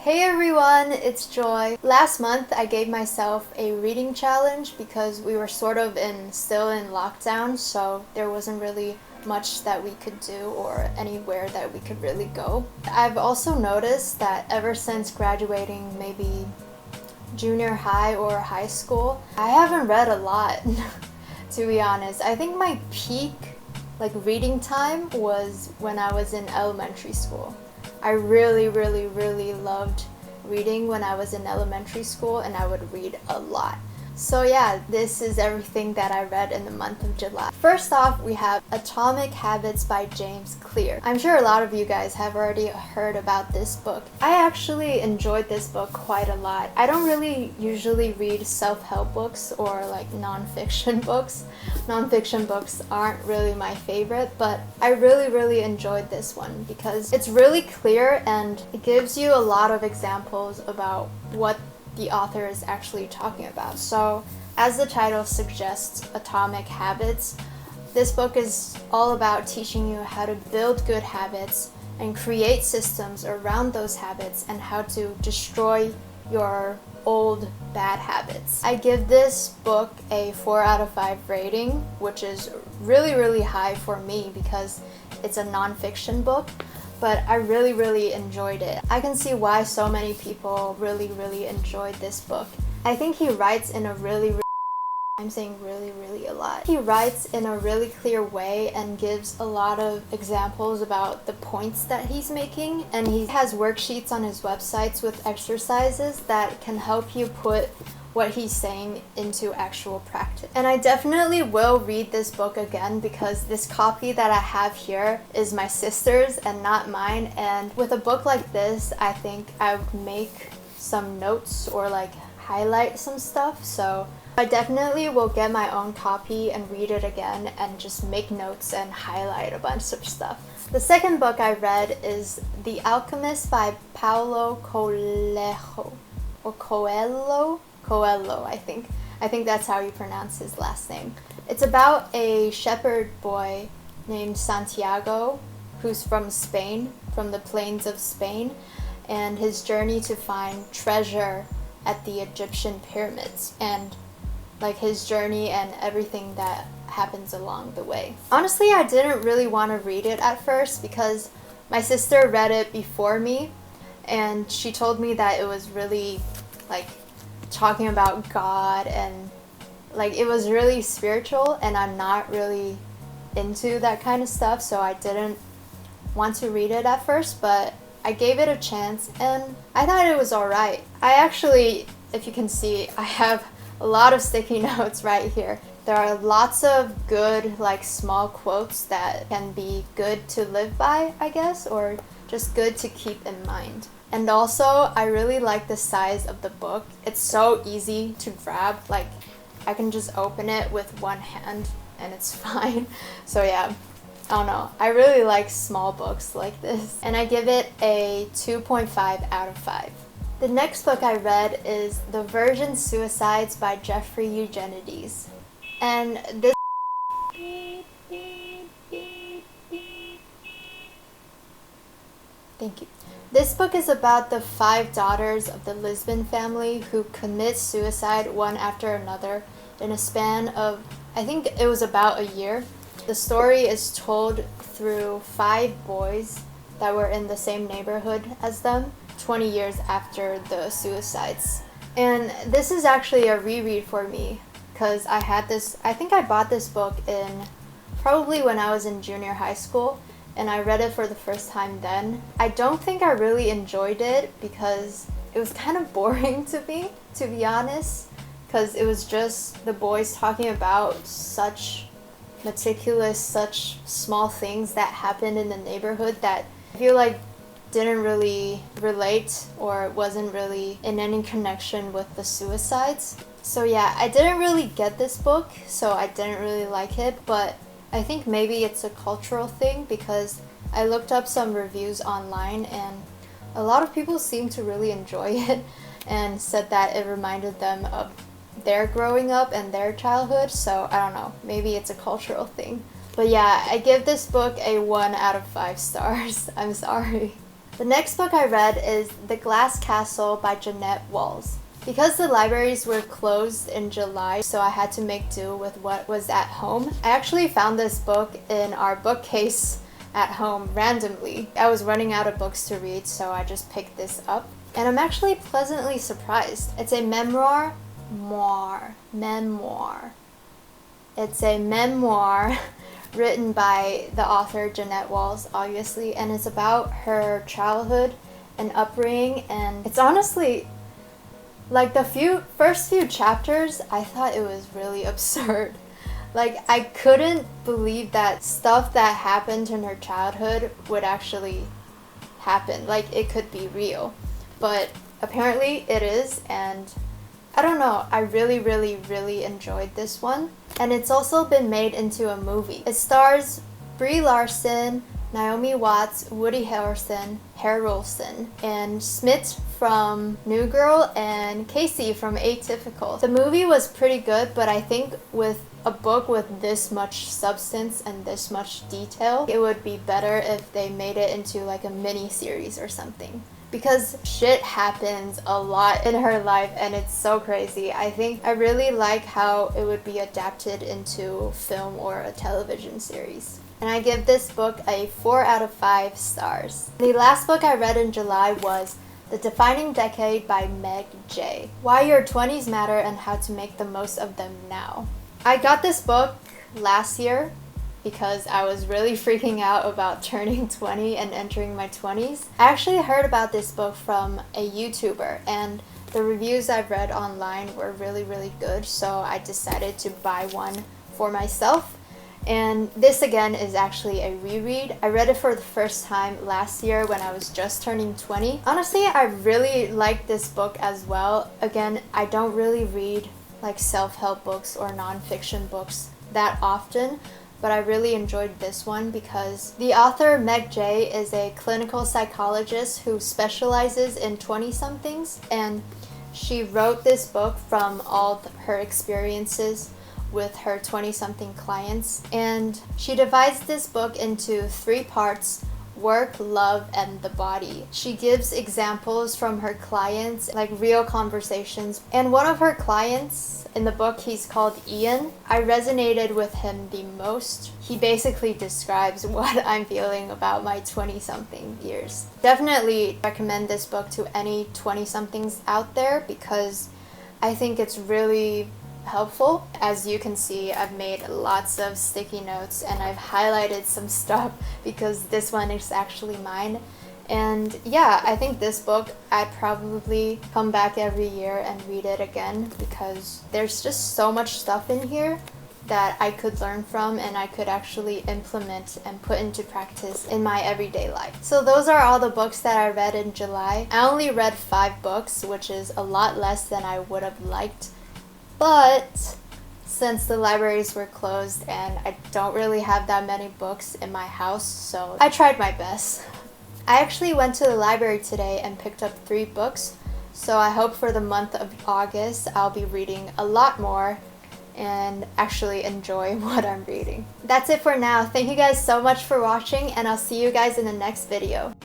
Hey everyone, it's Joy. Last month I gave myself a reading challenge because we were still in lockdown, so there wasn't really much that we could do or anywhere that we could really go. I've also noticed that ever since graduating maybe junior high or high school, I haven't read a lot to be honest. I think my peak reading time was when I was in elementary school. I really loved reading when I was in elementary school, and I would read a lot. So yeah, this is everything that I read in the month of July. First off, we have Atomic Habits by James Clear. I'm sure a lot of you guys have already heard about this book. I actually enjoyed this book quite a lot. I don't really usually read self-help books or non-fiction books. Non-fiction books aren't really my favorite, but I really enjoyed this one because it's really clear and it gives you a lot of examples about what the author is actually talking about. So, as the title suggests, Atomic Habits, this book is all about teaching you how to build good habits and create systems around those habits and how to destroy your old bad habits. I give this book a 4 out of 5 rating, which is really high for me because it's a non-fiction book. But I really enjoyed it. I can see why so many people really enjoyed this book. I think he writes in a I'm saying really a lot. He writes in a really clear way and gives a lot of examples about the points that he's making, and he has worksheets on his websites with exercises that can help you put what he's saying into actual practice. And I definitely will read this book again because this copy that I have here is my sister's and not mine, and with a book like this I think I would make some notes or highlight some stuff, so I definitely will get my own copy and read it again and just make notes and highlight a bunch of stuff. The second book I read is The Alchemist by Paulo Coelho, or Coelho, I think. I think that's how you pronounce his last name. It's about a shepherd boy named Santiago who's from Spain, from the plains of Spain, and his journey to find treasure at the Egyptian pyramids, and his journey and everything that happens along the way. Honestly, I didn't really want to read it at first because my sister read it before me, and she told me that it was really talking about God and it was really spiritual, and I'm not really into that kind of stuff, so I didn't want to read it at first, but I gave it a chance and I thought it was alright. I actually, if you can see, I have a lot of sticky notes right here. There are lots of good small quotes that can be good to live by, I guess, or just good to keep in mind. And also, I really like the size of the book. It's so easy to grab. I can just open it with one hand and it's fine. So yeah, I don't know. I really like small books like this. And I give it a 2.5 out of 5. The next book I read is The Virgin Suicides by Jeffrey Eugenides. And this... Thank you. This book is about the 5 daughters of the Lisbon family who commit suicide one after another in a span of, I think it was about a year. The story is told through 5 boys that were in the same neighborhood as them 20 years after the suicides. And this is actually a reread for me because I think I bought this book in probably when I was in junior high school, and I read it for the first time then. I don't think I really enjoyed it because it was kind of boring to me, to be honest, because it was just the boys talking about such meticulous, such small things that happened in the neighborhood that I feel didn't really relate or wasn't really in any connection with the suicides. So yeah, I didn't really get this book, so I didn't really like it, but I think maybe it's a cultural thing because I looked up some reviews online and a lot of people seemed to really enjoy it and said that it reminded them of their growing up and their childhood, so I don't know, maybe it's a cultural thing. But yeah, I give this book a 1 out of 5 stars. I'm sorry. The next book I read is The Glass Castle by Jeanette Walls. Because the libraries were closed in July, so I had to make do with what was at home. I actually found this book in our bookcase at home randomly. I was running out of books to read, so I just picked this up. And I'm actually pleasantly surprised. It's a memoir. It's a memoir written by the author Jeanette Walls, obviously, and it's about her childhood and upbringing, and it's honestly, like, the first few chapters, I thought it was really absurd. Like, I couldn't believe that stuff that happened in her childhood would actually happen. Like, it could be real. But apparently it is, and I don't know, I really enjoyed this one. And it's also been made into a movie. It stars Brie Larson, Naomi Watts, Woody Harrelson, and Smith from New Girl, and Casey from Atypical. The movie was pretty good, but I think with a book with this much substance and this much detail, it would be better if they made it into like a mini series or something. Because shit happens a lot in her life and it's so crazy. I think I really like how it would be adapted into film or a television series. And I give this book a 4 out of 5 stars. The last book I read in July was The Defining Decade by Meg J. Why Your 20s Matter and How to Make the Most of Them Now. I got this book last year because I was really freaking out about turning 20 and entering my 20s. I actually heard about this book from a YouTuber, and the reviews I've read online were really good, so I decided to buy one for myself. And this again is actually a reread. I read it for the first time last year when I was just turning 20. Honestly, I really like this book as well. Again, I don't really read like self-help books or non-fiction books that often, but I really enjoyed this one because the author, Meg J, is a clinical psychologist who specializes in 20-somethings, and she wrote this book from all her experiences with her 20-something clients, and she divides this book into 3 parts: work, love, and the body. She gives examples from her clients, like real conversations. And one of her clients in the book, he's called Ian. I resonated with him the most. He basically describes what I'm feeling about my 20-something years. Definitely recommend this book to any 20-somethings out there because I think it's really helpful. As you can see, I've made lots of sticky notes and I've highlighted some stuff because this one is actually mine. And yeah, I think this book, I'd probably come back every year and read it again because there's just so much stuff in here that I could learn from and I could actually implement and put into practice in my everyday life. So those are all the books that I read in July. I only read 5 books, which is a lot less than I would have liked. But since the libraries were closed and I don't really have that many books in my house, so I tried my best. I actually went to the library today and picked up 3 books, so I hope for the month of August I'll be reading a lot more and actually enjoy what I'm reading. That's it for now. Thank you guys so much for watching, and I'll see you guys in the next video.